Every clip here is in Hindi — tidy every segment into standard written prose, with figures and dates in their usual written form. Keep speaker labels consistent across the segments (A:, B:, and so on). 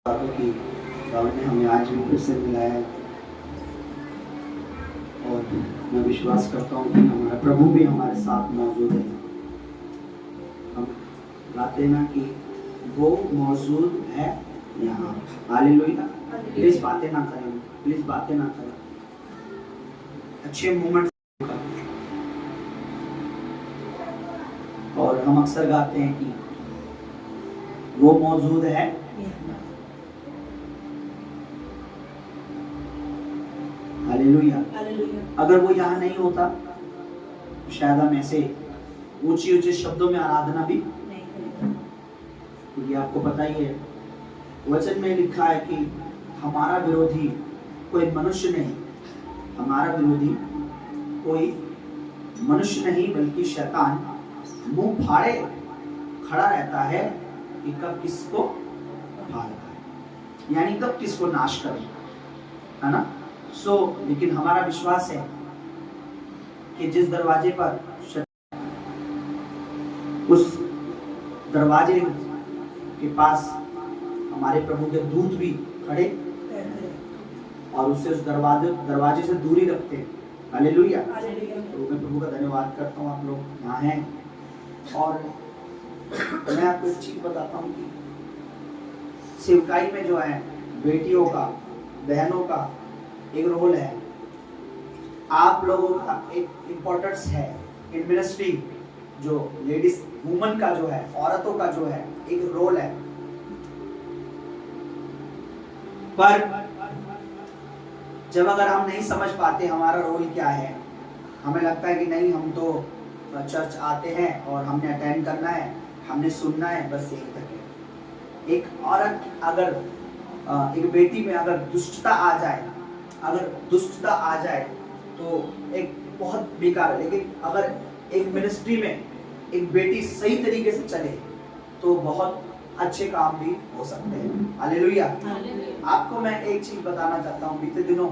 A: बातों की बाबा ने हमें आज भी फिर से मिलाया है और मैं विश्वास करता हूँ कि हमारा प्रभु भी हमारे साथ मौजूद है। हम गाते ना कि वो मौजूद है यहाँ। हालेलुया। प्लीज बातें ना करें, प्लीज बातें ना करें, अच्छे मोमेंट। और हम अक्सर गाते हैं कि वो मौजूद है। हालेलुया। अगर वो यहाँ नहीं होता तो शायद हम ऐसे ऊंची ऊंचे शब्दों में आराधना भी नहीं करते। क्योंकि आपको पता ही है वचन में लिखा है कि हमारा विरोधी कोई मनुष्य नहीं, हमारा विरोधी कोई मनुष्य नहीं बल्कि शैतान मुंह फाड़े खड़ा रहता है कि कब किसको फाड़े, यानी कब किसको नाश करे, है ना। लेकिन हमारा विश्वास है कि जिस दरवाजे पर उस दरवाजे के पास हमारे प्रभु के दूत भी खड़े और उससे उस दरवाजे से दूरी रखते हैं। हालेलुया। तो मैं प्रभु का धन्यवाद करता हूँ, आप लोग यहाँ हैं। और मैं आपको एक चीज बताता हूँ कि सेवकाई में जो है बेटियों का, बहनों का एक रोल है, आप लोगों का एक इम्पोर्टेंस है इन मिनिस्ट्री। जो लेडीज वुमन का जो है, औरतों का जो है एक रोल है। पर जब अगर हम नहीं समझ पाते हमारा रोल क्या है, हमें लगता है कि नहीं हम तो चर्च आते हैं और हमने अटेंड करना है, हमने सुनना है, बस यही तक है। एक औरत अगर एक बेटी में अगर दुष्टता आ जाए तो एक बहुत बेकार है। लेकिन अगर एक मिनिस्ट्री में एक बेटी सही तरीके से चले तो बहुत अच्छे काम भी हो सकते हैं। हालेलुया। आपको मैं एक चीज बताना चाहता हूँ, बीते दिनों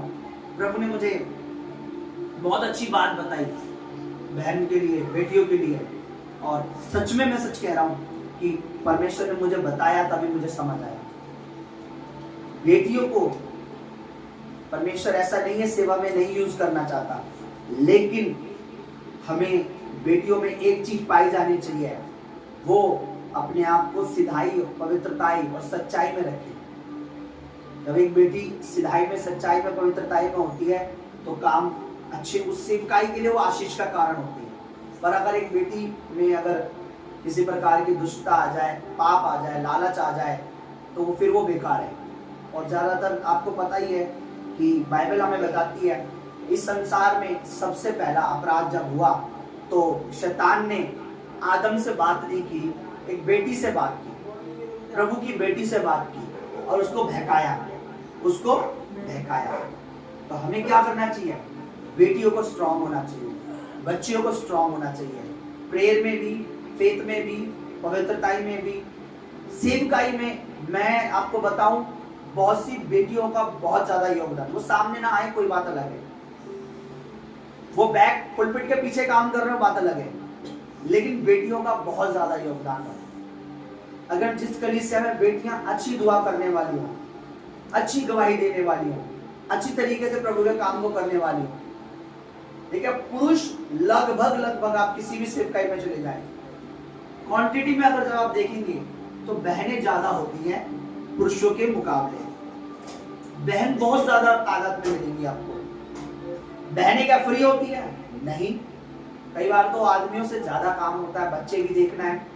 A: प्रभु ने मुझे बहुत अच्छी बात बताई बहन के लिए, बेटियों के लिए। और सच में मैं सच कह रहा हूँ कि परमेश्वर ने मुझे बताया तभी मुझे समझ आया। बेटियों को परमेश्वर ऐसा नहीं है सेवा में नहीं यूज करना चाहता, लेकिन हमें बेटियों में एक चीज पाई जानी चाहिए, वो अपने आप को सिधाई, पवित्रताई और सच्चाई में रखे। जब एक बेटी सिधाई में, सच्चाई में, पवित्रताई में होती है तो काम अच्छे, उस सेवकाई के लिए वो आशीष का कारण होती है। पर अगर एक बेटी में अगर किसी प्रकार की दुष्टता आ जाए, पाप आ जाए, लालच आ जाए तो फिर वो बेकार है। और ज्यादातर आपको पता ही है कि बाइबल हमें बताती है इस संसार में सबसे पहला अपराध जब हुआ तो शैतान ने आदम से बात नहीं की, एक बेटी से बात की, प्रभु की बेटी से बात की और उसको बहकाया। तो हमें क्या करना चाहिए? बेटियों को स्ट्रांग होना चाहिए, बच्चियों को स्ट्रांग होना चाहिए, प्रेयर में भी, फेथ में भी, पवित्रताई में भी, सेवकाई में। मैं आपको बताऊं बहुत सी बेटियों का बहुत ज्यादा योगदान, वो सामने ना आए कोई बात अलग है, वो बैक पुलपिट के पीछे काम कर रहे हो बात अलग है, लेकिन बेटियों का बहुत ज्यादा योगदान है। अगर जिस कलीसिया में बेटियां अच्छी दुआ करने वाली हो, अच्छी गवाही देने वाली हो, अच्छी तरीके से प्रभु के काम को करने वाली हो, देखिए पुरुष लगभग आप किसी भी सेवकाई में चले जाए, क्वांटिटी में अगर जब आप देखेंगे तो बहनें ज्यादा होती हैं पुरुषों के मुकाबले। बहन बहुत ज्यादा ताकत में मिलेंगी आपको। बहनें क्या फ्री होती है? नहीं, कई बार तो आदमियों से ज्यादा काम होता है, बच्चे भी देखना है,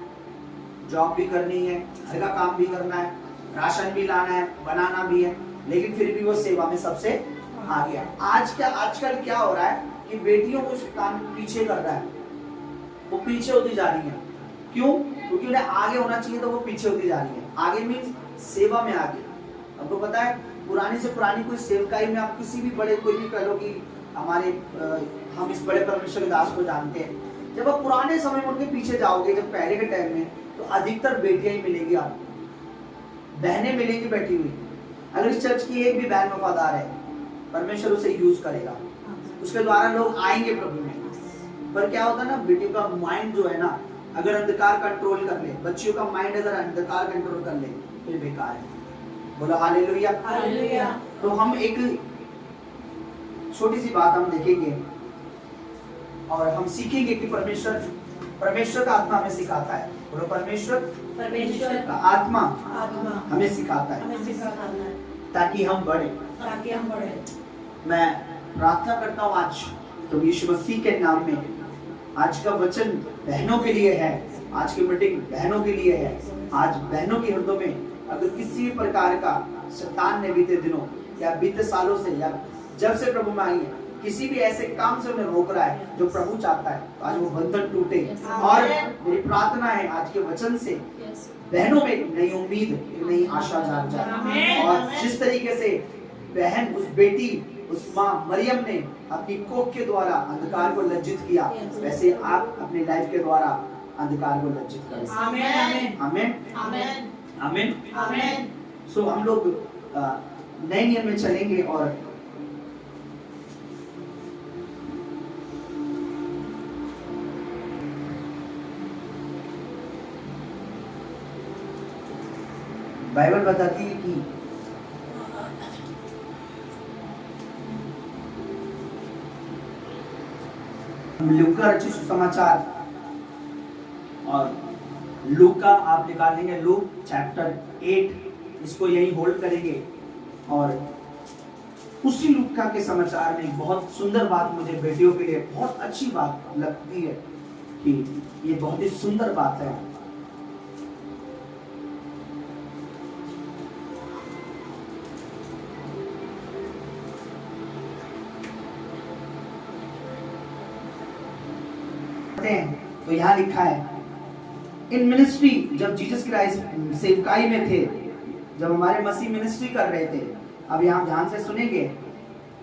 A: जॉब भी करनी है, घर का काम भी करना है, राशन भी लाना है, बनाना भी है, लेकिन फिर भी वो सेवा में सबसे आगे है। आजकल क्या हो रहा है कि बेटियों को शैतान पीछे कर रहा है, वो पीछे होती जा रही है। क्यों? क्योंकि उन्हें आगे होना चाहिए तो वो पीछे होती जा रही है। आगे मीन्स सेवा में आगे। आपको पता है पुरानी से पुरानी कोई सेवकाई में आप किसी भी बड़े, कोई भी कह लो कि हम इस बड़े परमेश्वर के दास को जानते हैं, जब आप पुराने समय में उनके पीछे जाओगे, जब पहले के टाइम में, तो अधिकतर बेटियां ही मिलेंगी आपको, बहनें मिलेंगी बैठी हुई। अगर इस चर्च की एक भी बहन वफादार है, परमेश्वर उसे यूज करेगा, उसके द्वारा लोग आएंगे प्रभु में। पर क्या होता है ना, बेटियों का माइंड जो है ना, अगर अंधकार कंट्रोल कर ले, बच्चियों का माइंड अगर अंधकार कंट्रोल कर ले, फिर बेकार है। बोलो हालेलुया।
B: हालेलुया।
A: तो हम एक छोटी सी बात हम देखेंगे और हम सीखेंगे कि परमेश्वर का आत्मा हमें सिखाता है। बोलो परमेश्वर का आत्मा हमें सिखाता है ताकि हम बढ़े। मैं प्रार्थना करता हूँ आज तो यीशु मसीह के नाम में आज का वचन बहनों के लिए है, आज की मीटिंग बहनों के लिए है। आज बहनों के हृदय में अगर किसी भी प्रकार का शैतान ने बीते दिनों या बीते सालों से या जब से प्रभु में आई है किसी भी ऐसे काम से उन्हें रोक रहा है जो प्रभु चाहता है, तो आज वो बंधन टूटे। और मेरी प्रार्थना है आज के वचन से बहनों में एक नई उम्मीद, एक नई आशा जाग जाए। और जिस तरीके से बहन उस बेटी उस माँ मरियम ने अपनी कोख के द्वारा अंधकार को लज्जित किया, वैसे आप अपने लाइफ के द्वारा अंधकार को लज्जित करें। आमेन आमेन आमेन आमेन आमेन। सो हम लोग नए नियम में चलेंगे और बाइबल बताती है कि लूका रचित सुसमाचार और लूका आप निकालेंगे लूक चैप्टर 8, इसको यही होल्ड करेंगे। और उसी लूका के समाचार में एक बहुत सुंदर बात मुझे बेटियों के लिए बहुत अच्छी बात लगती है कि ये बहुत ही सुंदर बात है। तो यहाँ लिखा है इन मिनिस्ट्री, जब जीसस क्राइस्ट सेवकाई में थे, जब हमारे मसीह मिनिस्ट्री कर रहे थे। अब यहाँ ध्यान से सुनेंगे,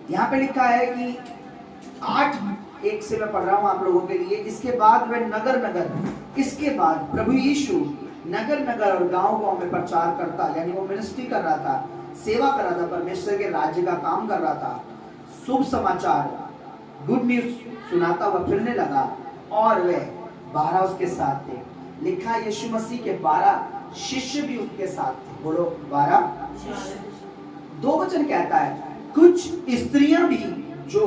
A: यहाँ पे लिखा है कि 8:1 से मैं पढ़ रहा हूँ आप लोगों के लिए। इसके बाद वे इसके बाद प्रभु यीशु नगर नगर और गांव गांव में प्रचार करता, यानी वो मिनिस्ट्री कर रहा था, सेवा कर रहा था, परमेश्वर के राज्य का काम कर रहा था, शुभ समाचार गुड न्यूज सुनाता हुआ फिरने लगा और वे 12 उसके साथ थे। लिखा यीशु मसीह के 12 शिष्य भी उसके साथ थे। बोलो 12 दो वचन कहता है कुछ स्त्रियां भी जो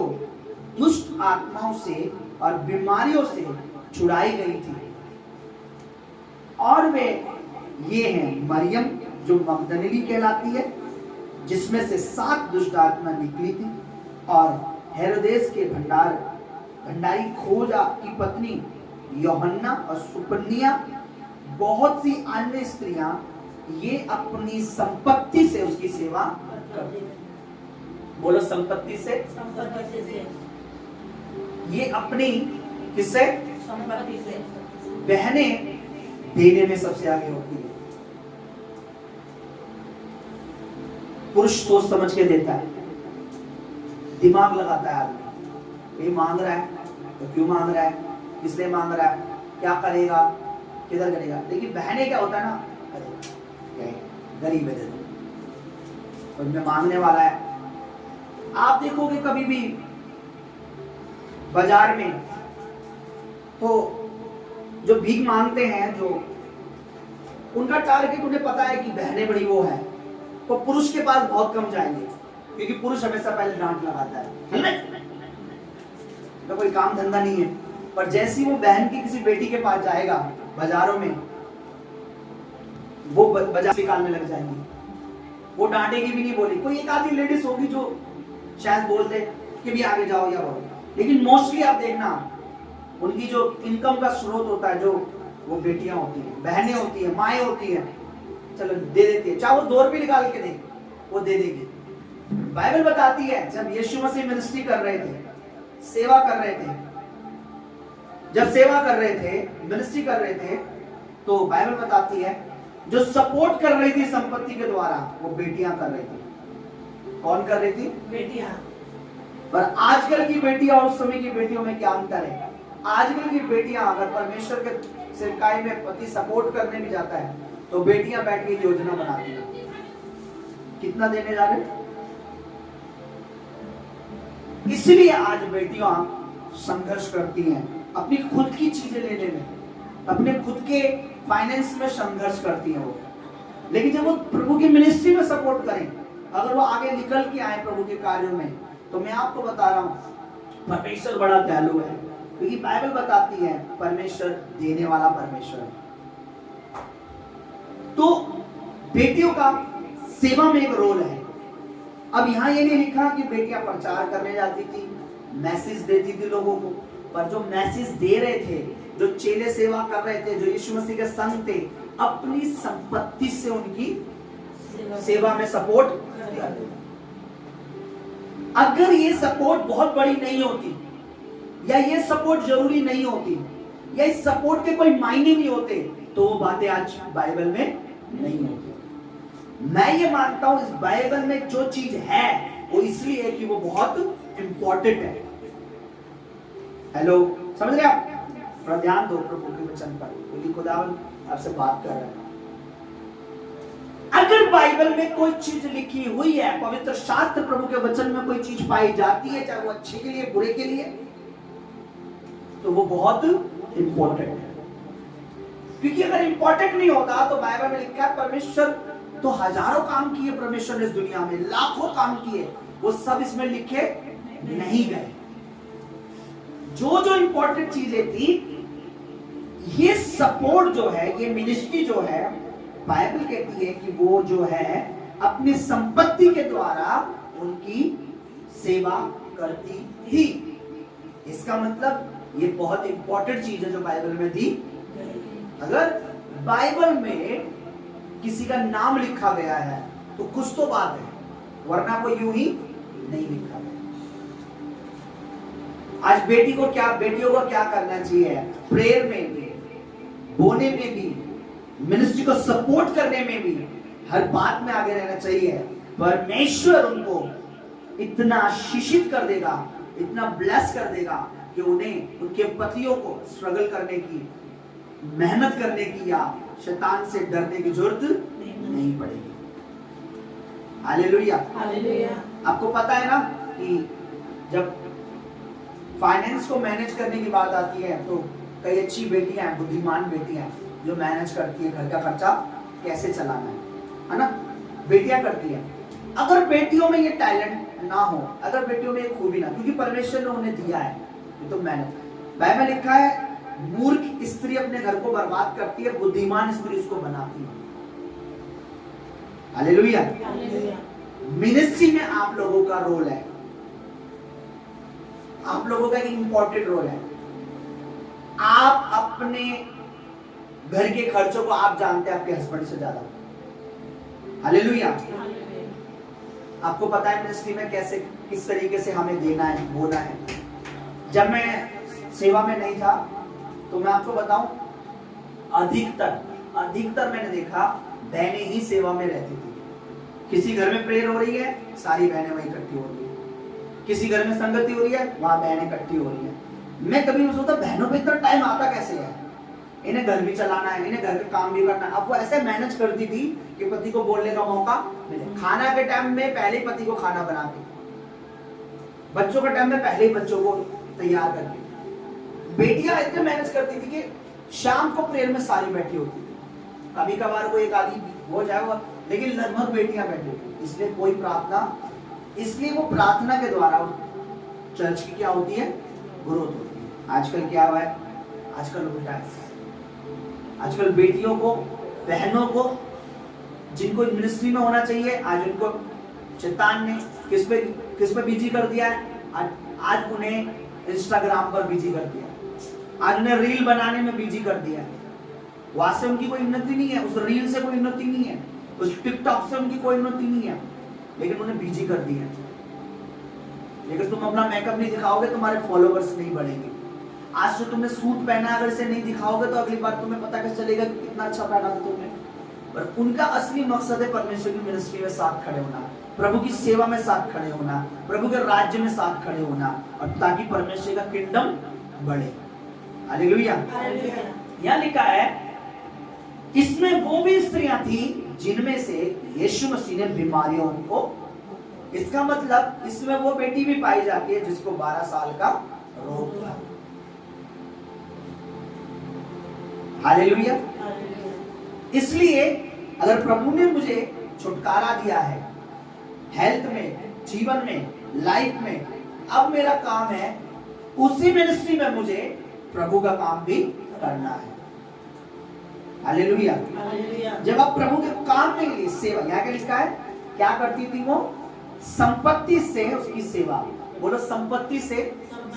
A: दुष्ट आत्माओं से और बीमारियों से छुड़ाई गई थी, और वे ये हैं मरियम जो मगदलिनी कहलाती है, जिसमें से 7 दुष्ट आत्मा निकली थी, और हेरोदेस के भंडारी खोजा की पत्नी यूहन्ना और सुपन्निया, बहुत सी अन्य स्त्रियां, ये अपनी संपत्ति से उसकी सेवा करती। बोलो संपत्ति से। ये अपनी किससे? संपत्ति से। बहनें देने में सबसे आगे होती है। पुरुष सोच समझ के देता है, दिमाग लगाता है आदमी, ये मांग रहा है तो क्यों मांग रहा है, किसलिए मांग रहा है, क्या करेगा, किधर करेगा। लेकिन बहनें क्या होता है ना, अरे गरीब है दे दो, उनमें मांगने वाला है। आप देखोगे कभी भी बाजार में तो जो भीख मांगते हैं, जो उनका टारगेट उन्हें पता है कि बहनें बड़ी वो है, तो पुरुष के पास बहुत कम जाएंगे, क्योंकि पुरुष हमेशा पहले डांट लगाता है, तो कोई काम धंधा नहीं है। पर जैसी वो बहन की किसी बेटी के पास जाएगा बाजारों में, वो बाजार निकालने लग जाएंगी, वो डांटेगी भी नहीं, बोली। कोई एक आधी लेडीज होगी जो शायद बोल दे कि भी आगे जाओ या बोलो, लेकिन मोस्टली आप देखना उनकी जो इनकम का स्रोत होता है, जो वो बेटियां होती हैं, बहनें होती हैं, माएँ होती हैं, चलो दे देती है, चाहे वो 2 रुपये निकाल के दे, वो दे देगी। बाइबल बताती है जब यीशु मसीह मिनिस्ट्री कर रहे थे, सेवा कर रहे थे, जब सेवा कर रहे थे, मिनिस्ट्री कर रहे थे, तो बाइबल बताती है जो सपोर्ट कर रही थी संपत्ति के द्वारा, वो बेटियां कर रही थी। कौन कर रही थी? बेटियां। पर आजकल की बेटियां और उस समय की बेटियों में क्या अंतर है? आजकल की बेटियां अगर परमेश्वर के सेवकाई में पति सपोर्ट करने भी जाता है, तो बेटियां बैठ के योजना बनाती हैं, कितना देने जा रहे। इसलिए आज बेटियां संघर्ष करती हैं, अपनी खुद की चीजें लेने में, अपने खुद के फाइनेंस में संघर्ष करती हैं वो। लेकिन जब वो प्रभु की मिनिस्ट्री में सपोर्ट करें, अगर वो आगे निकल के आए प्रभु के कार्यों में, तो मैं आपको बता रहा हूं परमेश्वर बड़ा दयालु है, क्योंकि बाइबल बताती है परमेश्वर देने वाला परमेश्वर है। तो बेटियों का सेवा में एक रोल है। अब यहां ये नहीं लिखा कि बेटियां प्रचार करने जाती थी, मैसेज देती थी लोगों को, पर जो मैसेज दे रहे थे, जो चेले सेवा कर रहे थे, जो यीशु मसीह के संग थे, अपनी संपत्ति से उनकी सेवा में सपोर्ट किया। अगर ये सपोर्ट बहुत बड़ी नहीं होती, या ये सपोर्ट जरूरी नहीं होती, या इस सपोर्ट के कोई मायने नहीं होते, तो वो बातें आज बाइबल में नहीं होती। मैं ये मानता हूं इस बाइबल में जो चीज है वो इसलिए है कि वो बहुत इंपॉर्टेंट है। हेलो, समझ रहे आप? थोड़ा ध्यान दो प्रभु के वचन पर, क्योंकि खुदावन आपसे बात कर रहा है। अगर बाइबल में कोई चीज लिखी हुई है, पवित्र शास्त्र प्रभु के वचन में कोई चीज पाई जाती है, चाहे वो अच्छे के लिए बुरे के लिए, तो वो बहुत इंपॉर्टेंट है। क्योंकि अगर इंपॉर्टेंट नहीं होता तो बाइबल में लिखा है परमेश्वर तो हजारों काम किए परमेश्वर ने इस दुनिया में, लाखों काम किए, वो सब इसमें लिखे नहीं गए। जो जो इंपॉर्टेंट चीजें थी, ये सपोर्ट जो है, ये मिनिस्ट्री जो है, बाइबल कहती है कि वो जो है अपनी संपत्ति के द्वारा उनकी सेवा करती थी। इसका मतलब ये बहुत इंपॉर्टेंट चीज है जो बाइबल में दी। अगर बाइबल में किसी का नाम लिखा गया है तो कुछ तो बात है, वरना वो यूं ही नहीं लिखा गया। आज बेटियों को क्या करना चाहिए? प्रेयर में भी, बोने में भी, मिनिस्ट्री को सपोर्ट करने में भी, हर बात में आगे रहना चाहिए। परमेश्वर उनको इतना आशीषित कर देगा, इतना ब्लेस कर देगा कि उन्हें उनके पतियों को स्ट्रगल करने की, मेहनत करने की या शैतान से डरने की जरूरत नहीं पड़ेगी। हालेलुया। आपको पता है ना कि जब फाइनेंस को मैनेज करने की बात आती है तो कई अच्छी बेटियां हैं, बुद्धिमान बेटियां हैं, जो मैनेज करती है घर का खर्चा कैसे चलाना है ना, बेटियां करती है। अगर बेटियों में ये टैलेंट ना हो, अगर बेटियों में ये खूबी ना, क्योंकि परमेश्वर ने उन्हें दिया है, ये तो मेहनत। बाइबल में लिखा है मूर्ख स्त्री अपने घर को बर्बाद करती है, बुद्धिमान स्त्री उसको बनाती है। हालेलुया। मिनिस्ट्री में आप लोगों का रोल है, आप लोगों का एक इंपॉर्टेंट रोल है। आप अपने घर के खर्चों को आप जानते हैं आपके हस्बैंड से ज्यादा। हालेलुया। आपको पता है मिनिस्ट्री में कैसे, किस तरीके से हमें देना है, बोलना है। जब मैं सेवा में नहीं था तो मैं आपको बताऊं, अधिकतर मैंने देखा बहनें ही सेवा में रहती थी। किसी घर में प्रेयर हो रही है, सारी बहनें वहीं इकट्ठी हो रही है। किसी घर में संगति हो रही है, वहां बहनें इकट्ठी हो रही है। मैं कभी नहीं सोचता बहनों पे इतना टाइम आता कैसे है, इन्हें घर भी चलाना है, इन्हें घर के काम भी करना है। अब वो ऐसे मैनेज करती थी कि पति को बोलने का मौका मिले। खाना के टाइम में पहले ही पति को खाना बनाती, बच्चों के टाइम में पहले ही बच्चों को तैयार करती। बेटियां इतने मैनेज करती थी कि शाम को प्रेयर में सारी बैठी होती थी। कभी कभार को एक आदमी हो जाएगा, लेकिन लगभग बेटियां बैठी थी। इसलिए कोई प्रार्थना, इसलिए वो प्रार्थना के द्वारा चर्च की क्या होती है, ग्रोथ होती है। आजकल क्या हुआ है, आजकल उल्टा है। आजकल बेटियों को, बहनों को, जिनको मिनिस्ट्री में होना चाहिए, आज उनको शैतान ने किस पे बिजी कर दिया है। आज उन्हें इंस्टाग्राम पर बिजी कर दिया, आज उन्हें रील बनाने में बिजी कर दिया। वहां से उनकी कोई उन्नति नहीं है, उस रील से कोई उन्नति नहीं है, उस टिकटॉक से उनकी कोई उन्नति नहीं है, लेकिन उन्हें बिजी कर दिया। लेकिन तुम अपना मेकअप नहीं दिखाओगे, तुम्हारे फॉलोवर्स नहीं बढ़ेंगे। आज जो तुमने सूट पहना, अगर इसे नहीं दिखाओगे तो अगली बार तुम्हें पता कैसे चलेगा कि कितना अच्छा पहना था तुमने। पर उनका असली मकसद है परमेश्वर की मिनिस्ट्री में साथ खड़े होना, प्रभु की सेवा में साथ खड़े होना, प्रभु के राज्य में साथ खड़े होना, और ताकि परमेश्वर का किंगडम बढ़े। हालेलुया। यहाँ लिखा है इसमें वो भी स्त्रियां थी जिनमें से यीशु मसीह ने बीमारियों को, इसका मतलब इसमें वो बेटी भी पाई जाती है जिसको 12 साल का रोग था। हालेलुया। इसलिए अगर प्रभु ने मुझे छुटकारा दिया है हेल्थ में, जीवन में, लाइफ में, अब मेरा काम है उसी मिनिस्ट्री में मुझे प्रभु का काम भी करना है। हालेलुया। जब आप प्रभु के काम में लिए सेवा, यहाँ क्या लिखा है, क्या करती थी वो? संपत्ति से उसकी सेवा। बोलो संपत्ति से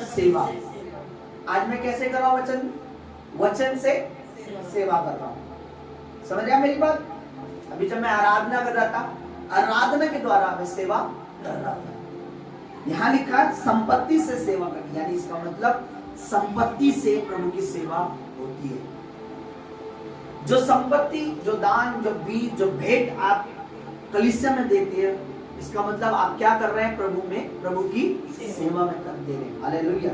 A: सेवा। आज मैं कैसे कर रहा हूं? वचन से सेवा कर रहा हूं। समझ रहे मेरी बात? अभी जब मैं आराधना कर रहा था, आराधना के द्वारा मैं सेवा कर रहा था। यहां लिखा है संपत्ति से सेवा करनी, यानी इसका मतलब संपत्ति से प्रभु की सेवा होती है। जो संपत्ति, जो दान, जो बीज, जो भेंट आप कलीसिया में देते हैं, इसका मतलब आप क्या कर रहे हैं? प्रभु में, प्रभु की सेवा में कर दे रहे हैं। हालेलुया।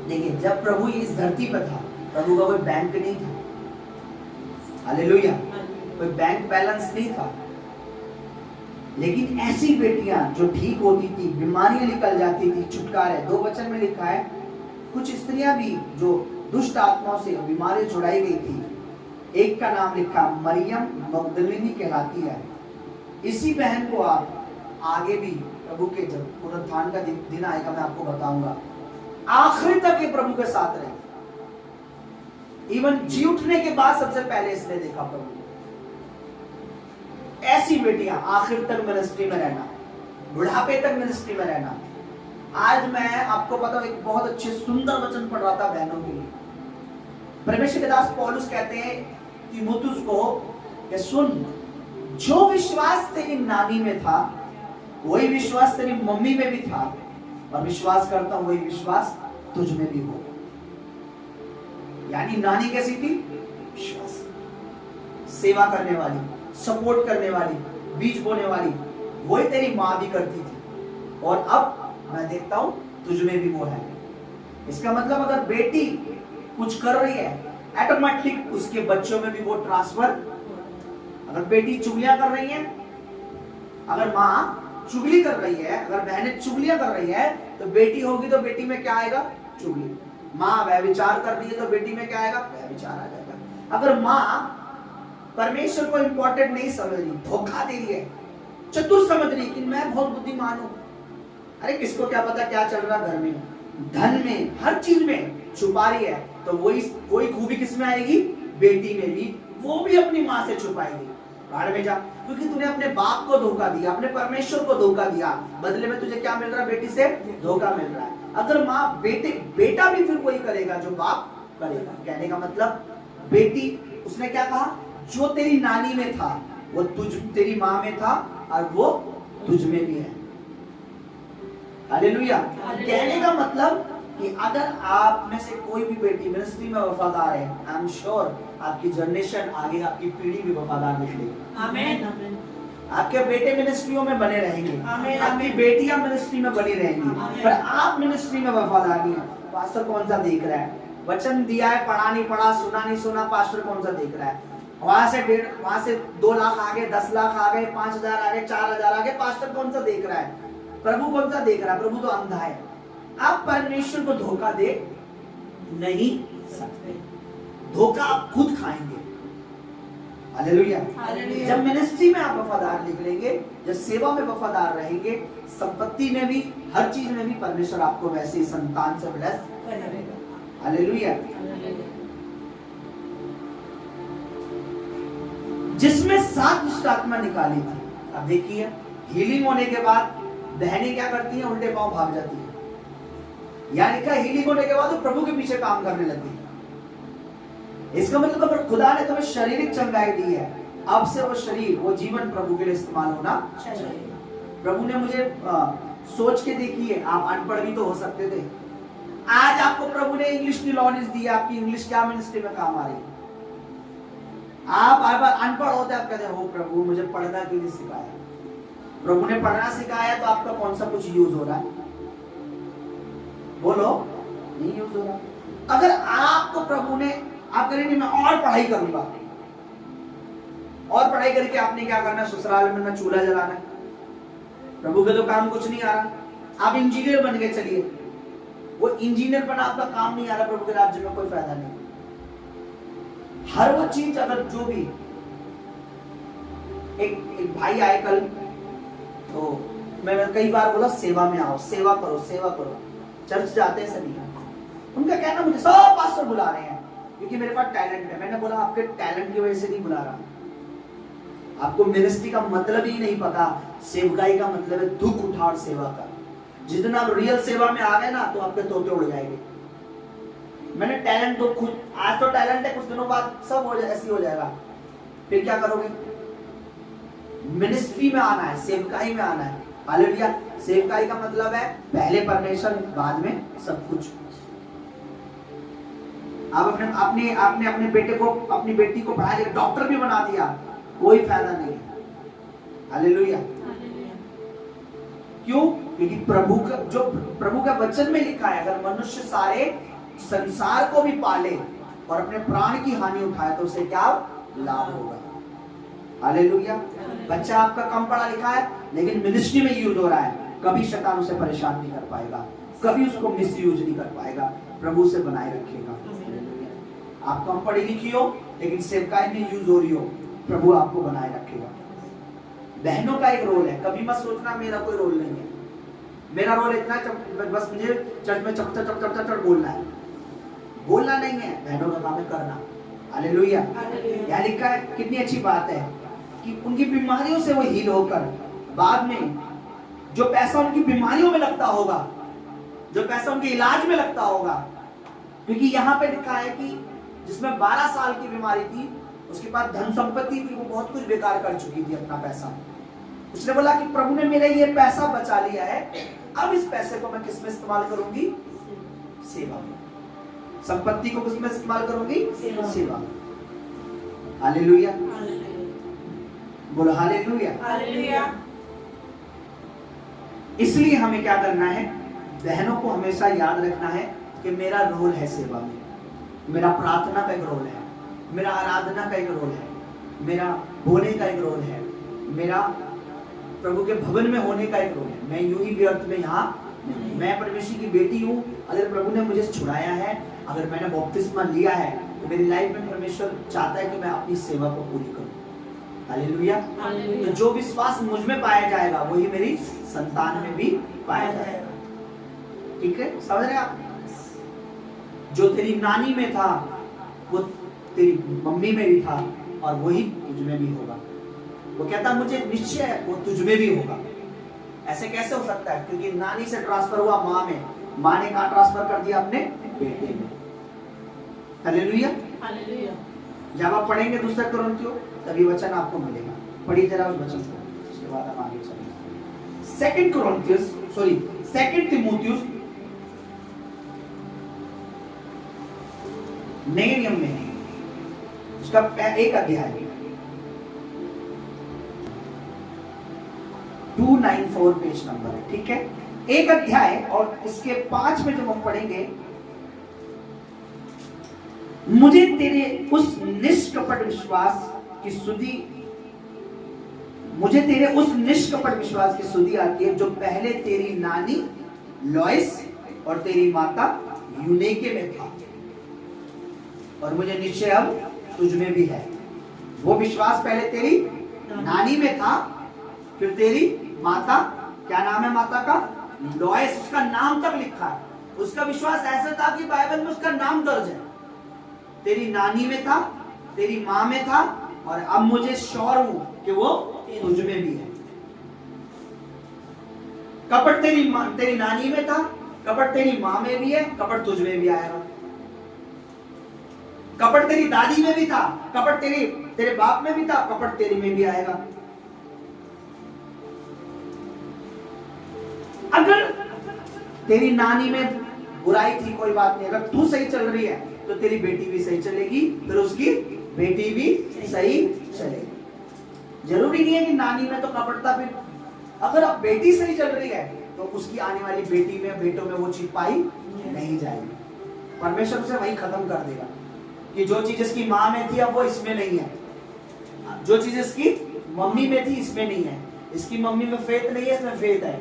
A: देखिए, जब प्रभु इस धरती पर था, प्रभु का कोई बैंक नहीं था। हालेलुया। कोई बैंक बैलेंस नहीं था, लेकिन ऐसी बेटियां जो ठीक होती थी, बीमारियां निकल जाती थी, छुटकारे। 2 वचन में लिखा है कुछ स्त्रियां भी जो दुष्ट आत्माओं से बीमारी छुड़ाई गई थी। एक का नाम लिखा मरियम मगदलिनी कहलाती है। इसी बहन को आप आगे भी प्रभु के जब पुनरुत्थान का दिन आएगा, मैं आपको बताऊंगा, आखिरी तक ये प्रभु के साथ रहे। इवन जी उठने के बाद सबसे पहले इसने देखा प्रभु। ऐसी बेटियां आखिर तक मिनिस्ट्री में रहना, बुढ़ापे तक मिनिस्ट्री में रहना। आज मैं आपको पता हूं, एक बहुत अच्छे सुंदर वचन पढ़ रहा था बहनों के लिए। परमेश्वर के दास पौलुस कहते हैं तीमुथियुस को कि सुन, जो विश्वास तेरी नानी में था वही विश्वास तेरी मम्मी में भी था, और विश्वास करता हूं वही विश्वास तुझ में भी हो। यानी नानी कैसी थी? विश्वास, सेवा करने वाली, सपोर्ट करने वाली, बीज बोने वाली, वही तेरी मां भी करती थी, और अब मैं देखता हूं तुझ में भी वो है। इसका मतलब अगर बेटी कुछ कर रही है, ऑटोमेटिक उसके बच्चों में भी वो ट्रांसफर। अगर बेटी चुगलियां कर रही है, अगर माँ चुगली कर रही है, अगर बहनें चुगलियां कर रही है, तो बेटी होगी तो बेटी में क्या आएगा? चुगली। माँ व्यभिचार कर रही है तो बेटी में क्या आएगा? व्यभिचार आ जाएगा। अगर माँ परमेश्वर को इंपॉर्टेंट नहीं समझ रही, धोखा दे रही है, चतुर समझ रही कि मैं बहुत बुद्धिमान हूं, अरे किसको क्या पता क्या चल रहा घर में, धन में, हर चीज में छुपा रही है, तो वही खूबी किसमें आएगी? बेटी में भी। वो भी अपनी माँ से छुपाएगी। बाहर में जा, क्योंकि तूने अपने बाप को धोखा दिया, अपने परमेश्वर को धोखा दिया, बदले में तुझे क्या मिल रहा है? बेटी से धोखा मिल रहा है। अगर माँ बेटा भी फिर वही करेगा जो बाप करेगा। कहने का मतलब बेटी, उसने क्या कहा? जो तेरी नानी में था वो तेरी माँ में था, और वो तुझ में भी है। हालेलुया। कहने का मतलब कि अगर आप में से कोई भी बेटी मिनिस्ट्री में वफादार है, आई एम श्योर आपकी जनरेशन आगे, आपकी पीढ़ी भी वफादार निकलेगी। आमीन। आपके बेटे मिनिस्ट्रियों में बने रहेंगे, आपकी बेटियां मिनिस्ट्री में बनी रहेंगी, पर आप मिनिस्ट्री में वफादार नहीं है। पास्टर कौन सा देख रहा है? वचन दिया है, पढ़ा नहीं पढ़ा, सुना नहीं सुना, पास्टर कौन सा देख रहा है? वहां से 2 लाख आ गए, 10 लाख आ गए, 5,000 आ गए, 4,000 आ गए, पास्टर कौन सा देख रहा है? प्रभु कौन सा देख रहा है? प्रभु तो अंधा है। आप परमेश्वर को धोखा दे नहीं सकते, धोखा आप खुद खाएंगे। हालेलुया। जब मिनिस्ट्री में आप वफादार निकलेंगे, जब सेवा में वफादार रहेंगे, संपत्ति में भी, हर चीज में भी परमेश्वर आपको वैसे ही संतान से ब्लेस करेगा। हालेलुया। जिसमें 7 दुष्ट आत्मा निकाली थी। अब देखिए, हीलिंग होने के बाद बहनें क्या करती हैं? उल्टे पांव भाग जाती है। यहाँ लिखा हीलिंग होने के बाद वो प्रभु के पीछे काम करने लगती है। इसका मतलब अगर खुदा ने तुम्हें शारीरिक चंगाई दी है, अब से वो शरीर, वो जीवन प्रभु के लिए इस्तेमाल होना चाहिए। प्रभु ने मुझे सोच के देखी है, आप अनपढ़ भी तो हो सकते थे। आज आपको प्रभु ने इंग्लिश की नॉलेज दी, आपकी इंग्लिश क्या मिनिस्ट्री में काम आ रही है? आप अनपढ़ होते, आप कहते हो प्रभु मुझे पढ़ना क्यों नहीं सिखाया? प्रभु ने पढ़ना सिखाया तो आपका कौन सा कुछ यूज हो रहा है? बोलो, नहीं यूज हो रहा। अगर आपको प्रभु ने, आप करेंगे मैं और पढ़ाई करूंगा, और पढ़ाई करके आपने क्या करना? ससुराल में ना चूल्हा जलाना है। प्रभु के तो काम कुछ नहीं आ रहा। आप इंजीनियर बन गए, चलिए, वो इंजीनियर बना आपका काम नहीं आ रहा, प्रभु के राज्य में कोई फायदा नहीं। हर वो चीज अगर जो भी एक भाई आए कल, तो मैंने कई बार बोला सेवा में आओ, सेवा करो, सेवा करो। चर्च जाते हैं सभी, उनका कहना मुझे सब पास्टर बुला रहे हैं क्योंकि मेरे पास टैलेंट है। मैंने बोला आपके टैलेंट की वजह से नहीं बुला रहा, आपको मिनिस्ट्री का मतलब ही नहीं पता। सेवकाई का मतलब है दुख उठा और सेवा कर। जिस दिन आप रियल सेवा में आ गए ना, तो आपके तोते उड़ जाएंगे। मैंने टैलेंट तो खुद, आज तो टैलेंट है, कुछ दिनों बाद सब हो ऐसी हो जाएगा। फिर क्या करोगे? मिनिस्ट्री में आना है, सेवकाई में आना है। हालेलुया। सेवकाई का मतलब है पहले परमेश्वर, बाद में सब कुछ। आप अपने बेटे को, अपनी बेटी को पढ़ा लिया, डॉक्टर भी बना दिया, कोई फायदा नहीं है। हालेलुया। क्यों? क्योंकि प्रभु का वचन में लिखा है, अगर मनुष्य सारे संसार को भी पाले और अपने प्राण की हानि उठाए तो उसे क्या लाभ होगा? हालेलुया। बच्चा आपका कम पढ़ा लिखा है लेकिन मिनिस्ट्री में यूज हो रहा है, कभी शैतान उसे परेशान नहीं कर पाएगा, कभी उसको मिस यूज नहीं कर पाएगा, प्रभु से बनाए रखेगा। आप कम पढ़ी लिखी हो लेकिन सेवकाई में यूज हो रही हो, प्रभु आपको बनाए रखेगा। बहनों का एक रोल है, कभी मत सोचना मेरा कोई रोल नहीं है। मेरा रोल इतना बस मुझे चर्च में चप चप बोलना है, बोलना नहीं है। बहनों का काम है करना। हालेलुया। यहाँ लिखा है, कितनी अच्छी बात है कि उनकी बीमारियों से वो हील होकर बाद में जो पैसा उनकी बीमारियों में लगता होगा, जो पैसा उनके इलाज में लगता होगा, क्योंकि यहाँ पे लिखा है कि जिसमें 12 साल की बीमारी थी, उसके पास धन संपत्ति थी, वो बहुत कुछ बेकार कर चुकी थी अपना पैसा। उसने बोला कि प्रभु ने मेरा ये पैसा बचा लिया है, अब इस पैसे को मैं किस में इस्तेमाल करूंगी? सेवा में। संपत्ति को किस में इस्तेमाल करूंगी? सेवा में। हालेलुया। बोलो हालेलुया। इसलिए हमें क्या करना है? बहनों को हमेशा याद रखना है कि मेरा रोल है सेवा में, मेरा प्रार्थना का एक रोल है, मेरा आराधना का एक रोल है, मेरा बोने का एक रोल है, मेरा प्रभु के भवन में होने का एक रोल है। मैं यूं ही व्यर्थ में यहाँ नहीं, मैं परमेश्वर की बेटी हूँ। अगर प्रभु ने मुझे छुड़ाया है, अगर मैंने बपतिस्मा लिया है, तो मेरी लाइफ में परमेश्वर चाहता है कि मैं अपनी सेवा को पूरी करूं। हालेलुया। तो जो विश्वास मुझ में पाया जाएगा वही मेरी संतान में भी पाया जाएगा। ठीक है, समझ रहे आप? जो तेरी नानी में था वो तेरी मम्मी में भी था और वही तुझ में भी होगा। वो कहता मुझे निश्चय है वो तुझ में भी होगा। ऐसे कैसे हो सकता है? क्योंकि नानी से ट्रांसफर हुआ माँ में, माँ ने कहा ट्रांसफर कर दिया अपने बेटे में। हालेलुया। जब आप पढ़ेंगे दूसरा कुरिन्थियों, तभी वचन आपको मिलेगा। पढ़िए जरा उस वचन को, उसके बाद हम आगे चलेंगे। सेकंड तीमुथियुस नए नियम में उसका एक अध्याय 294 पेज नंबर है। ठीक है, एक अध्याय और इसके 5 में जब हम पढ़ेंगे, मुझे तेरे उस निष्कपट विश्वास की सुधि आती है जो पहले तेरी नानी लॉइस और तेरी माता यूनेके में था, और मुझे निश्चय अब तुझ में भी है। वो विश्वास पहले तेरी नानी में था, फिर तेरी माता, क्या नाम है माता का? लॉइस, उसका नाम तक लिखा है। उसका विश्वास ऐसा था कि बाइबल में उसका नाम दर्ज है। तेरी नानी में था, तेरी माँ में था, और अब मुझे श्योर हूं कि वो तुझ में भी है। कपट तेरी नानी में था, कपट तेरी माँ में भी है, कपट तुझ में भी आएगा। कपट तेरी दादी में भी था, कपट तेरे बाप में भी था, कपट तेरी में भी आएगा। अगर तेरी नानी में बुराई थी, कोई बात नहीं, अगर तू सही चल रही है तो तेरी बेटी भी सही चलेगी, फिर उसकी बेटी भी सही चलेगी। जरूरी नहीं है कि नानी में तो कपटता, फिर अगर अब बेटी सही चल रही है तो उसकी आने वाली बेटी में, बेटों में वो चीज पाई नहीं जाएगी। परमेश्वर उसे वही खत्म कर देगा कि जो चीज इसकी माँ में थी अब वो इसमें नहीं है, जो चीज इसकी मम्मी में थी इसमें नहीं है। इसकी मम्मी में फेथ नहीं है, इसमें फेथ है।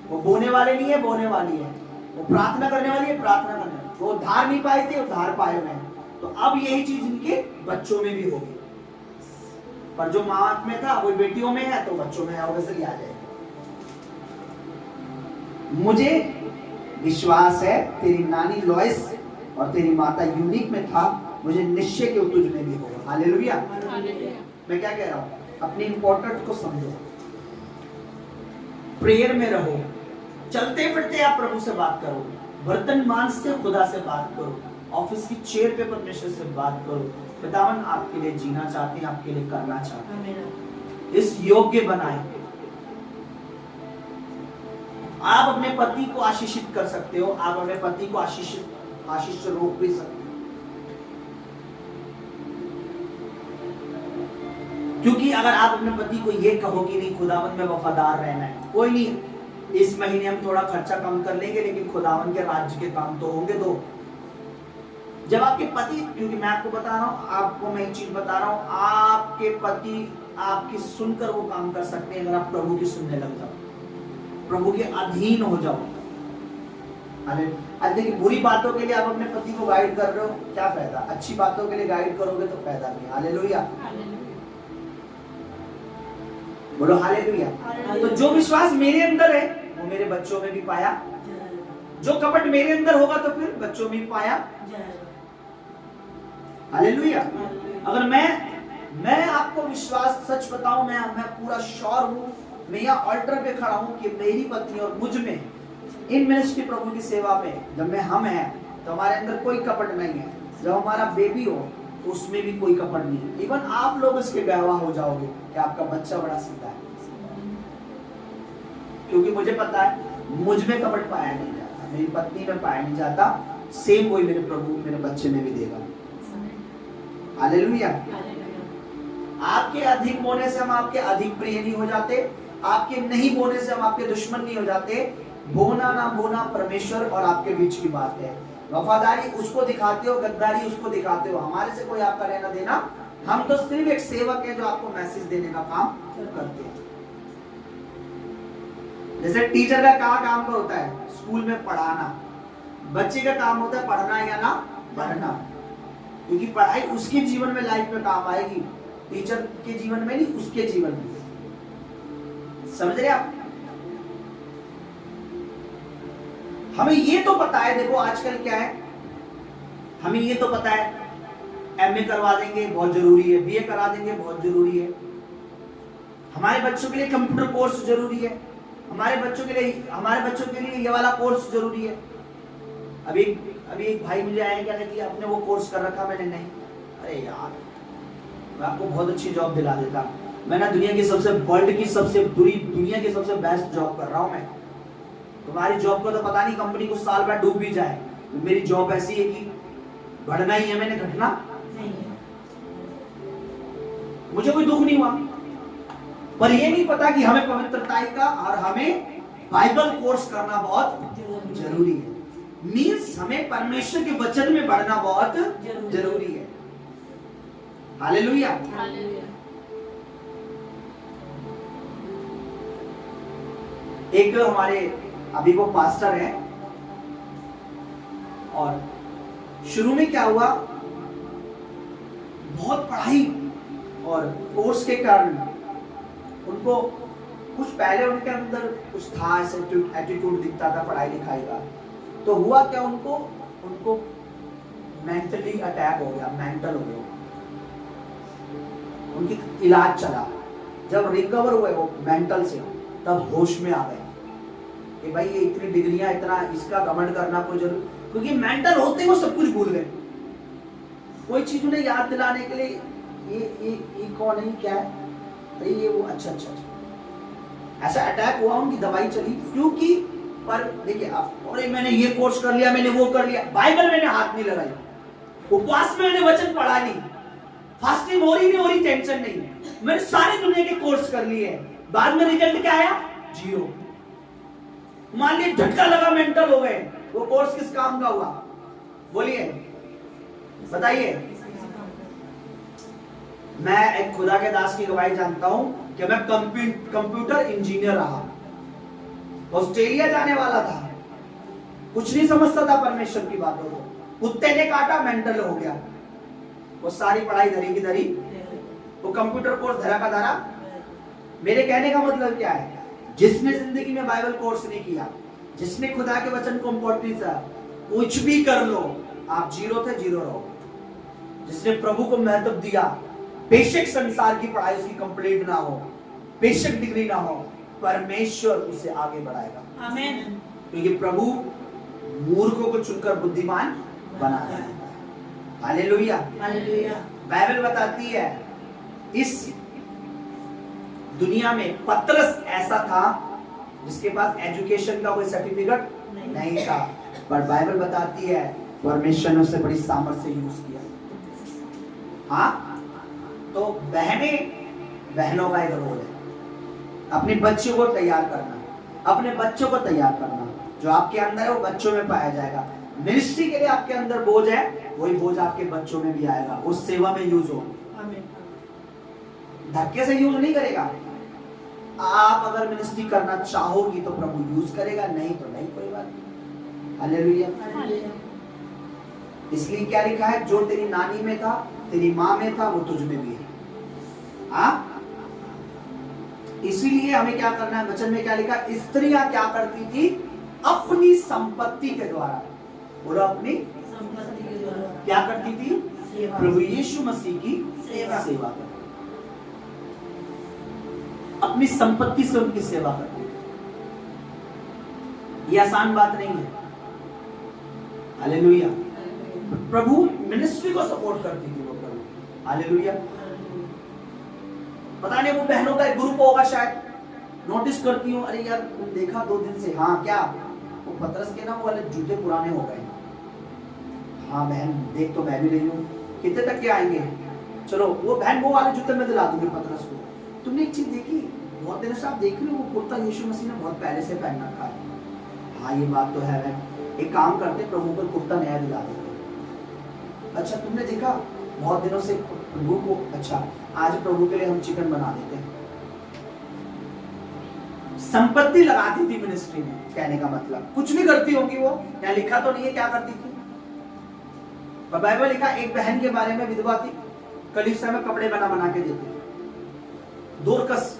A: वो बोने वाले नहीं है, बोने वाली है। वो प्रार्थना करने वाली है, प्रार्थना करने वाली। वो उद्धार नहीं पाई थी, उद्धार पाए हुए हैं। तो अब यही चीज इनके बच्चों में भी होगी। पर जो माँ में था वो बेटियों में है, तो बच्चों में ऑब्वियसली आ जाएगा। मुझे विश्वास है तेरी नानी लॉइस और तेरी माता यूनिक में था, मुझे निश्चय के तुझ में भी होगा। हालेलुया। मैं क्या कह रहा हूं, अपनी इंपॉर्टेंट को समझो, प्रेयर में रहो, चलते फिरते आप प्रभु से बात करो, बर्तन मांजते खुदा से बात करो, ऑफिस की चेयर पे परमेश्वर से बात करो। खुदावन आपके लिए जीना चाहते हैं, आपके लिए करना चाहते हैं, इस योग्य बनाए। आप अपने पति को आशीषित कर सकते हो, आप अपने पति को आशीष रोक भी सकते हो, क्योंकि अगर आप अपने पति को ये कहो कि नहीं खुदावन में वफादार रहना है, कोई नहीं इस महीने हम थोड़ा खर्चा कम कर लेंगे लेकिन खुदावन के राज्य के काम तो होंगे दो। जब आपके पति, क्योंकि मैं आपको बता रहा हूं, आपको मैं एक चीज बता रहा हूं, आपके पति आपकी सुनकर वो काम कर सकते हैं अगर आप प्रभु की सुनने लग जाओ, प्रभु के अधीन हो जाओ। अरे देखिए, बुरी बातों के लिए आप अपने पति को गाइड कर रहे हो, क्या फायदा? अच्छी बातों के लिए गाइड करोगे तो फायदा नहीं। हालेलुया, बोलो हालेलुया। तो जो विश्वास मेरे अंदर है वो मेरे बच्चों में भी पाया, जो कपट मेरे अंदर होगा तो फिर बच्चों में भी पाया। हालेलुया। अगर मैं आपको विश्वास सच बताऊं, मैं पूरा श्योर हूं, मैं यहाँ ऑल्टर पे खड़ा हूं कि मेरी पत्नी और मुझ में इन मिनिस्ट्री प्रभु की सेवा में जब मैं हम हैं तो हमारे अंदर कोई कपट नहीं है। जब हमारा बेबी हो तो उसमें भी कोई कपट नहीं है। इवन आप लोग इसके गवाह हो जाओगे कि आपका बच्चा बड़ा सीधा है, क्योंकि मुझे पता है मुझ में कपट पाया नहीं जाता, मेरी पत्नी में पाया नहीं जाता। सेम वही मेरे प्रभु मेरे बच्चे में भी देगा। हालेलुया। आपके अधिक बोने से हम आपके अधिक प्रिय नहीं हो जाते, आपके नहीं बोने से हम आपके दुश्मन नहीं हो जाते। बोना ना बोना परमेश्वर और आपके बीच की बात है। वफादारी उसको दिखाते हो, गद्दारी उसको दिखाते हो, हमारे से कोई आपका लेना देना। हम तो सिर्फ एक सेवक है जो आपको मैसेज देने का काम करते हैं। जैसे टीचर का क्या काम होता है? स्कूल में पढ़ाना। बच्चे का काम होता है पढ़ना या ना पढ़ना, क्योंकि पढ़ाई उसके जीवन में लाइफ में काम आएगी, टीचर के जीवन में नहीं, उसके जीवन में। समझ रहे आप? हमें ये तो पता है, देखो आजकल क्या है, हमें ये तो पता है एमए करवा देंगे बहुत जरूरी है, बीए करा देंगे बहुत जरूरी है, हमारे बच्चों के लिए कंप्यूटर कोर्स जरूरी है, हमारे बच्चों के लिए ये वाला कोर्स जरूरी है। अभी एक भाई मुझे आया, क्या कि आपने वो कोर्स कर रखा? मैंने नहीं। अरे यार, मैं आपको बहुत अच्छी जॉब दिला देता, मैं ना दुनिया की सबसे वर्ल्ड की सबसे बुरी, दुनिया की सबसे बेस्ट जॉब कर रहा हूं मैं। तुम्हारी जॉब को तो पता नहीं, कंपनी कुछ साल बाद डूब भी जाए, मेरी जॉब ऐसी है कि बढ़ना ही है, मैंने घटना नहीं है। मुझे कोई दुख नहीं हुआ, पर ये नहीं पता कि हमें पवित्रता का और हमें बाइबल कोर्स करना बहुत जरूरी है। मीन्स हमें परमेश्वर के वचन में बढ़ना बहुत जरूरी है। हालेलुया। एक हमारे अभी वो पास्टर है, और शुरू में क्या हुआ, बहुत पढ़ाई और कोर्स के कारण उनको कुछ पहले उनके अंदर कुछ था, ऐसे एटीट्यूड दिखता था पढ़ाई लिखाई का। तो हुआ क्या, उनको मेंटली अटैक हो गया, मेंटल हो गया, उनकी इलाज चला। जब रिकवर हुए वो मेंटल से, तब होश में आ गए कि भाई ये इतनी डिग्रियां, इतना इसका घमंड करना कोई जरूर, क्योंकि मेंटल होते ही वो सब कुछ भूल गए। कोई चीज उन्हें याद दिलाने के लिए ये कौन है, क्या है, भाई ये वो, अच्छा, ऐसा अटैक हुआ, उनकी दवाई चली। क्योंकि पर देखिए आप, अरे मैंने ये कोर्स कर लिया, मैंने वो कर लिया, बाइबल मैंने हाथ नहीं लगाई, उपवास में मैंने वचन पढ़ा नहीं, फास्टिंग हो रही नहीं हो रही, टेंशन नहीं, मैंने सारी दुनिया के कोर्स कर लिए हैं, बाद में रिजल्ट क्या आया? 0। मान लीजिए झटका लगा, मेंटल हो गए, वो कोर्स किस काम का हुआ? बोलिए, बताइए। मैं एक खुदा के दास की गवाही जानता हूं कि मैं कंप्यूटर इंजीनियर रहा, ऑस्ट्रेलिया जाने वाला था, कुछ नहीं समझता था परमेश्वर की बातों को, कुत्ते ने काटा, मेंटल हो गया, वो सारी पढ़ाई धरी की धरी, वो कंप्यूटर कोर्स धरा का धरा। मेरे कहने का मतलब क्या है, जिसने जिंदगी में बाइबल कोर्स नहीं किया, जिसने खुदा के वचन को इम्पोर्टेंस दिया, कुछ भी कर लो, आप जीरो थे जीरो रहो। जिसने प्रभु को महत्व दिया, बेशक संसार की पढ़ाई उसकी कंप्लीट ना हो, बेशक डिग्री ना हो, परमेश्वर उसे आगे बढ़ाएगा।
B: आमीन।
A: क्योंकि प्रभु मूर्खों को चुनकर बुद्धिमान बनाता है। हालेलुया।
B: हालेलुया।
A: बाइबल बताती है इस दुनिया में पतरस ऐसा था जिसके पास एजुकेशन का कोई सर्टिफिकेट नहीं था, पर बाइबल बताती है परमेश्वर ने उसे बड़ी सामर्थ्य से यूज किया। हाँ, तो बहनों का एक रोल है, अपने बच्चों को तैयार करना, अपने बच्चों को तैयार करना। जो आपके अंदर है वो बच्चों में पाया जाएगा। मिनिस्ट्री के लिए आपके अंदर बोझ है, वही बोझ आपके बच्चों में भी आएगा, उस सेवा में यूज हो। धक्के से यूज नहीं करेगा। आप अगर मिनिस्ट्री करना चाहोगी तो प्रभु यूज करेगा, नहीं तो नहीं, कोई बात नहीं। हालेलुया। इसलिए क्या लिखा है, जो तेरी नानी में था, तेरी माँ में था, वो तुझ में भी है। हाँ, इसीलिए हमें क्या करना है, वचन में क्या लिखा, स्त्रियां क्या करती थी, अपनी संपत्ति के द्वारा, बोलो अपनी
B: संपत्ति के द्वारा
A: क्या करती थी, प्रभु यीशु मसीह की सेवा करती, अपनी संपत्ति से उनकी सेवा करती थी। ये आसान बात नहीं है। हालेलुया। प्रभु मिनिस्ट्री को सपोर्ट करती थी वो प्रभु। हालेलुया। पता नहीं वो बहनों का एक ग्रुप होगा शायद, नोटिस करती हूँ, अरे यार देखा 2 दिन से, हाँ क्या वो पतरस के ना वो वाले जूते पुराने हो गए। हाँ बहन देख तो मैं भी रही हूँ, कितने तक के आएंगे, चलो वो बहन वो वाले जूते में दिला दूंगी पतरस को। तुमने एक चीज देखी, बहुत दिनों से आप देख रहे हो वो कुर्ता यीशु मसीह ने बहुत पहले से पहन रखा है। हाँ ये बात तो है, एक काम करते प्रभु को कुर्ता नया दिला देते। अच्छा तुमने देखा बहुत दिनों से प्रभु को, अच्छा आज प्रभु के लिए हम चिकन बना देते हैं। संपत्ति लगाती थी मिनिस्ट्री में, कहने का मतलब कुछ नहीं करती होंगी वो, यहाँ लिखा तो नहीं है क्या करती थी। बाइबल लिखा एक बहन के बारे में, विधवा थी, कलीसिया में कपड़े बना के देती थी। दोरकस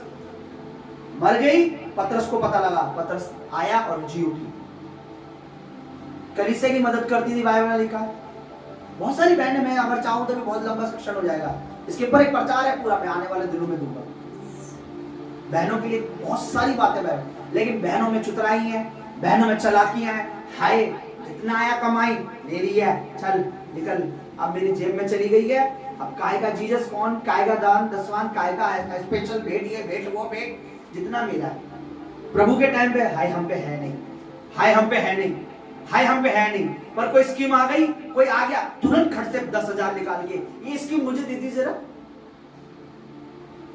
A: मर गई, पतरस को पता लगा, पतरस आया और जी उठी, कलीसिया की मदद करती थी। बाइबल में लिखा बहुत सारी बहनें, मैं अगर चाहूं तो भी बहुत लंबा सेक्शन हो जाएगा, इसके ऊपर एक प्रचार है पूरा, मैं आने वाले दिनों में दूंगा। बहनों के लिए बहुत सारी बातें बहन, लेकिन बहनों में चुतराई है, बहनों में चालाकियां हैं। हाय जितना आया कमाई मेरी है, चल निकल, अब मेरी जेब में चली गई है, अब काय का जीसस कौन, काय का दान दसवान, काय का स्पेशल भेंट, ये भेंट वो भेंट, जितना मेरा है। प्रभु के टाइम पे हाय हम पे है नहीं, हाय हम पे है नहीं, हाय हम पे है नहीं, पर कोई स्कीम आ गई, कोई आ गया तुरंत खर्च से 10,000 निकाल के, ये स्कीम मुझे दे दी जरा।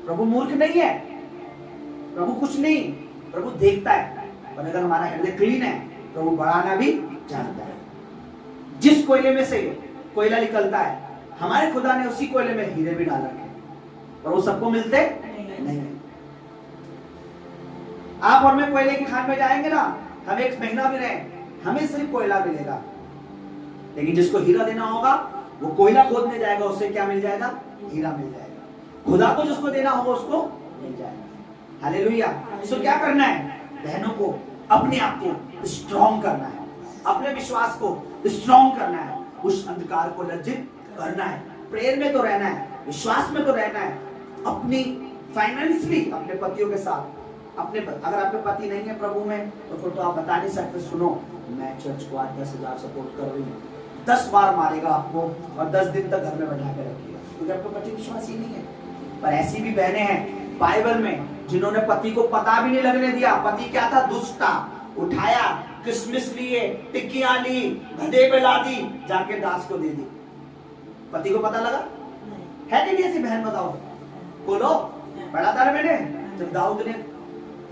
A: प्रभु मूर्ख नहीं है, प्रभु कुछ नहीं, प्रभु देखता है, पर अगर हमारा हृदय क्लीन है प्रभु बढ़ाना भी जानता है। जिस कोयले में से कोयला निकलता है, हमारे खुदा ने उसी कोयले में हीरे भी डाल रखे, पर वो सबको मिलते नहीं। आप और मैं कोयले की खान में जाएंगे ना, हम 1 महीना भी रहे, हमें सिर्फ कोयला मिलेगा, लेकिन जिसको हीरा देना होगा वो कोयला खोदने जाएगा, उससे क्या मिल जाएगा, हीरा मिल जाएगा। खुदा को जिसको देना होगा उसको मिल जाएगा। हालेलुया। सो क्या करना है, बहनों को अपने आप को स्ट्रॉन्ग करना है, अपने विश्वास को स्ट्रॉन्ग करना है, उस अंधकार को लज्जित करना है, प्रेयर में तो रहना है, विश्वास में तो रहना है, अपनी फाइनेंशियली अपने पतियों के साथ, अपने अगर आपके पति नहीं है प्रभु में तो फिर तो आप बता नहीं सकते, सुनो मैं चर्च को 8-10,000 सपोर्ट कर रही हूँ, 10 बार मारेगा आपको और 10 दिन तक घर में बैठा के रखिएगा, क्योंकि आपको पति विश्वास ही नहीं है। पर ऐसी भी बहनें हैं बाइबल में जिन्होंने पति को पता भी नहीं लगने दिया, पति क्या था, दुष्ट था, उठाया, किसमिस लिए, टिक्कियां ली, गधे पे ला दी, जाके दास को दे दी, पति को पता लगा है कि नहीं? ऐसी बहन बताओ, बोलो। पढ़ा था मैंने, जब दाऊद ने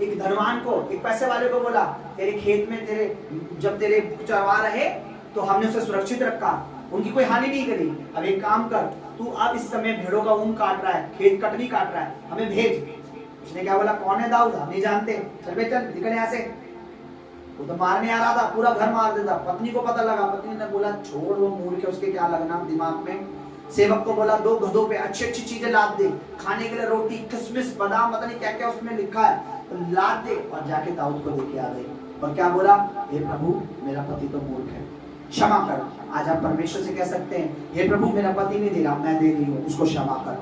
A: एक धनवान को, एक पैसे वाले को बोला, तेरे खेत में जब तेरे चरवा रहे तो हमने उसे सुरक्षित रखा, उनकी कोई हानि नहीं करी, अब एक काम कर, तू अब इस समय भेड़ों का ऊन काट रहा है, खेत कटनी काट रहा है, हमें भेज। उसने क्या बोला, कौन है दाऊद, हम नहीं जानते, चल बे चल निकल यहाँ से। वो तो मारने आ रहा था, पूरा घर मार देता। पत्नी को पता लगा, पत्नी ने बोला छोड़ वो मूल के, उसके क्या लगना दिमाग में, सेवक को बोला 2 गधों पे अच्छी अच्छी चीजें लाद दे, खाने के लिए रोटी, किशमिश, बादाम, पता नहीं क्या क्या उसमें लिखा है, तो लाद दे। और जाके दाऊद को देके आ गई और क्या बोला, हे प्रभु मेरा पति तो मूर्ख है, क्षमा कर। आज आप परमेश्वर से कह सकते हैं, हे प्रभु मेरा पति नहीं दे रहा, मैं दे रही हूँ, उसको क्षमा कर।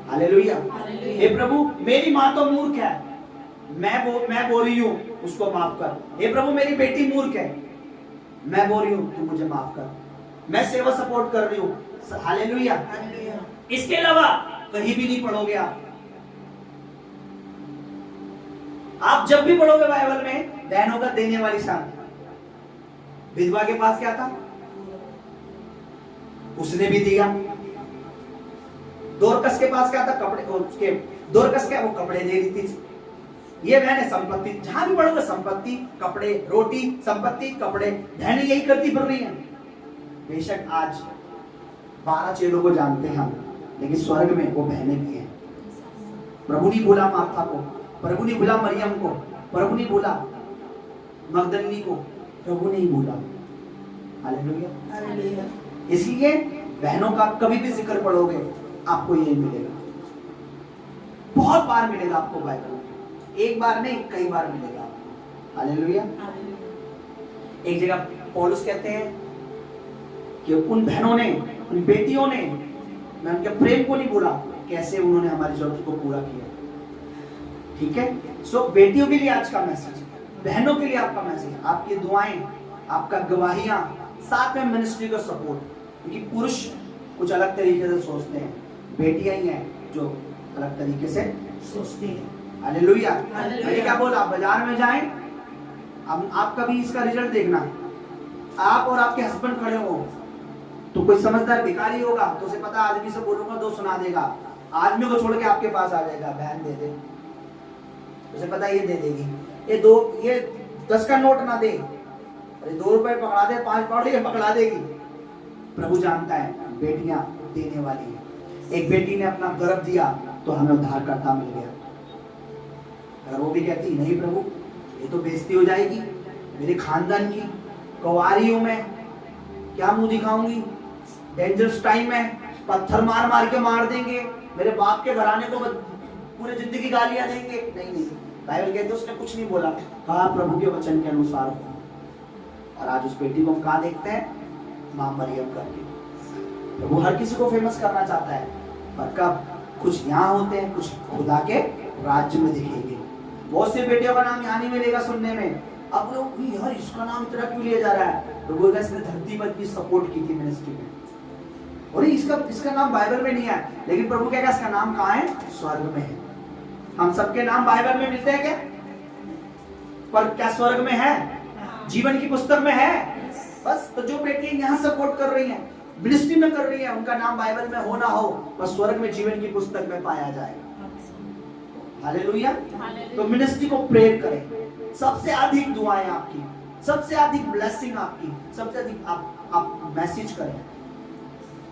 A: हालेलुया। हे प्रभु मेरी माँ तो मूर्ख है, मैं बोल रही हूँ, उसको माफ कर। हे प्रभु मेरी बेटी मूर्ख है, मैं बोल रही हूँ, तू मुझे माफ कर, मैं सेवा सपोर्ट कर रही हूँ। हालेलुया। इसके अलावा कहीं भी नहीं पढ़ोगे आप जब भी पढ़ोगे बाइबल में बहनों का देने वाली शान। विधवा के पास क्या था, उसने भी दिया। दोरकस के पास क्या था, कपड़े, उसके दोरकस क्या, वो कपड़े दे रही थी। ये बहनें संपत्ति, जहां भी पढ़ोगे संपत्ति, कपड़े, रोटी, संपत्ति, कपड़े, बहनें यही करती फिर रही हैं। बेशक आज 12 चेलों को जानते हैं हम, लेकिन स्वर्ग में वो बहनें भी हैं। प्रभु नहीं भूला मार्था को, प्रभु नहीं भूला मरियम को, प्रभु नहीं भूला मगदलिनी को, प्रभु नहीं भूला। हालेलुया। इसलिए बहनों का कभी भी जिक्र पढ़ोगे आपको ये मिलेगा, बहुत बार मिलेगा आपको बाइबल में, एक बार नहीं कई बार मिलेगा। हालेलुया। एक जगह पौलुस कहते हैं कि उन बहनों ने, उन बेटियों ने, मैं उनके प्रेम को नहीं भूला, कैसे उन्होंने हमारी जरूरत को पूरा किया। ठीक है, सो बेटियों के लिए आज का मैसेज, बहनों के लिए आपका मैसेज, आपकी दुआएं, आपका गवाहियां, साथ में मिनिस्ट्री का सपोर्ट। क्योंकि पुरुष कुछ अलग तरीके से सोचते हैं, बेटियां ही हैं जो अलग तरीके से सोचती हैं। हालेलुया। मैंने क्या बोला, आप बाजार में जाएं, अब आप कभी इसका रिजल्ट देखना, आप और आपके हस्बैंड खड़े हो तो कोई समझदार भिखारी होगा तो उसे पता, आदमी से बोलूंगा 2 सुना देगा, आदमी को छोड़ के आपके पास आ जाएगा, बहन दे दे, उसे पता ये दे देगी। ये 10 का नोट ना दे, अरे 2 रुपए पकड़ा दे, 5 पकड़ के पकड़ा देगी। प्रभु जानता है बेटियां देने वाली है। एक बेटी ने अपना गर्भ दिया तो हमें उद्धारकर्ता मिल गया। अगर वो भी कहती नहीं प्रभु ये तो बेइज्जती हो जाएगी मेरे खानदान की, कुंवारी हूं मैं, क्या मुंह दिखाऊंगी, डेंजरस टाइम है, पत्थर मार मार के मार देंगे, मेरे बाप के घराने को पूरी जिंदगी गालियां देंगे। नहीं, बाइबल कहते उसने कुछ नहीं बोला, कहा प्रभु के वचन के अनुसार हो। और आज उस बेटी को हम कहाँ देखते हैं, मां मरियम करके। प्रभु हर किसी को फेमस करना चाहता है, पर कब कुछ यहाँ होते हैं, कुछ खुदा के राज्य में दिखेंगे। बहुत से बेटियों का नाम यहाँ नहीं मिलेगा सुनने में। अब लोग यार इसका नाम इतना क्यों लिया जा रहा है, तो बोलता है इसने धरती पर की सपोर्ट की थी मिनिस्ट्री में, और इसका नाम बाइबल में नहीं है, लेकिन प्रभु क्या इसका नाम कहाँ है, स्वर्ग में है। हम सबके नाम बाइबल में मिलते हैं क्या, पर क्या स्वर्ग में है, जीवन की पुस्तक में है। बस तो जो बेटियां यहाँ सपोर्ट कर रही हैं, मिनिस्ट्री में कर रही हैं, उनका नाम बाइबल में हो ना हो, बस स्वर्ग में जीवन की पुस्तक में पाया जाएगा। हालेलुया। तो मिनिस्ट्री को प्रेयर करें, सबसे अधिक दुआएं आपकी, सबसे अधिक ब्लेसिंग आपकी, सबसे अधिक आप मैसेज करें,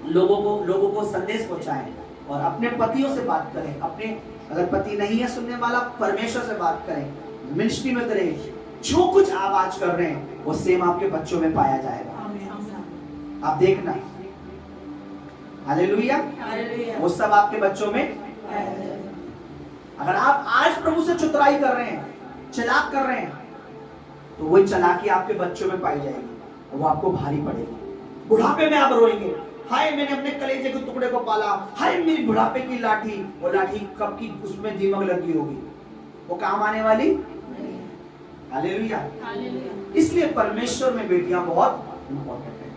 A: लोगों को संदेश पहुंचाएं, और अपने पतियों से बात करें। अपने अगर पति नहीं है सुनने वाला, परमेश्वर से बात करें, मिनिस्ट्री में करें। जो कुछ आप आज कर रहे हैं वो सेम आपके बच्चों में पाया जाएगा, आप देखना। हालेलुया। वो सब आपके बच्चों में पाया जाएगा। अगर आप आज प्रभु से चतुराई कर रहे हैं, चालाक कर रहे हैं, तो वही चालाकी आपके बच्चों में पाई जाएगी, और वो आपको भारी पड़ेगी। बुढ़ापे में आप रोएंगे, हाय मैंने अपने कलेजे के टुकड़े को पाला, हाय मेरी बुढ़ापे की लाठी, वो लाठी कब की उसमें दीमक लगी होगी, वो काम आने वाली। हालेलुया। इसलिए परमेश्वर में बेटियां बहुत इंपॉर्टेंट है।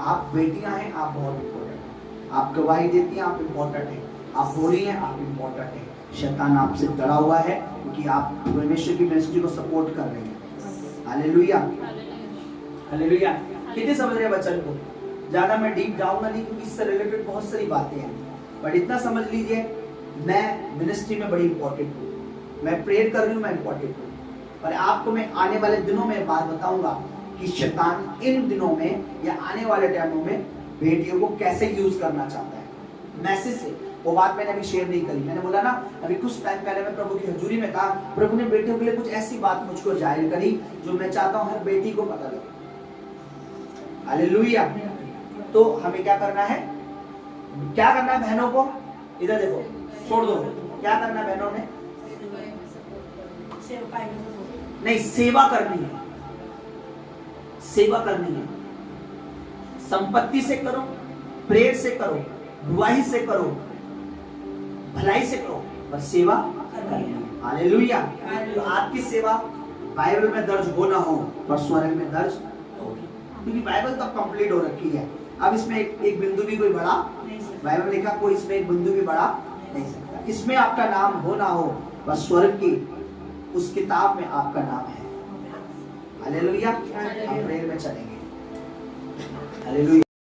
A: आप बेटियां हैं, आप बहुत इंपॉर्टेंट हैं। आप गवाही देती हैं, आप इंपॉर्टेंट हैं। आप बोली हैं, आप इंपॉर्टेंट हैं। शैतान आपसे डरा हुआ है क्योंकि आप परमेश्वर की मिनिस्ट्री को सपोर्ट कर रहे हैं। हालेलुया। हालेलुया। कितने समझ रहे हैं वचन को? ज्यादा मैं डीप जाऊंगा नहीं, क्योंकि इससे रिलेटेड बहुत सारी बातें हैं, बट इतना समझ लीजिए, मैं मिनिस्ट्री में बड़ी इंपॉर्टेंट हूँ, मैं प्रेयर कर रही हूँ, मैं इंपॉर्टेंट हूँ। पर आपको मैं आने वाले दिनों में बात बताऊंगा कि शैतान इन दिनों में या आने वाले टाइमों में बेटियों को कैसे यूज करना चाहता है। मैसेज से वो बात मैंने अभी शेयर नहीं करी। मैंने बोला ना, अभी कुछ टाइम पहले मैं प्रभु की हजूरी में था, प्रभु ने बेटियों के लिए कुछ ऐसी बात मुझको जाहिर करी जो मैं चाहता हूँ हर बेटी को पता लगे। हालेलुया। तो हमें क्या करना है, क्या करना है बहनों को? इधर देखो, छोड़ दो। क्या करना है बहनों ने? नहीं, सेवा करनी है, सेवा करनी है। संपत्ति से करो, प्रेयर से करो, दुआई से करो, भलाई से करो, पर सेवा करनी है। हालेलुया। तो आपकी सेवा बाइबल में दर्ज हो ना हो, पर स्वर्ग में दर्ज होगी, क्योंकि बाइबल तो कंप्लीट हो रखी है। अब इसमें एक बिंदु भी कोई बढ़ा, बाइबल लिखा कोई इसमें एक बिंदु भी बढ़ा नहीं सकता। इसमें आपका नाम हो ना हो, पर स्वर्ग की उस किताब में आपका नाम है। हालेलुया। आप प्रेयर में चलेंगे। हालेलुया।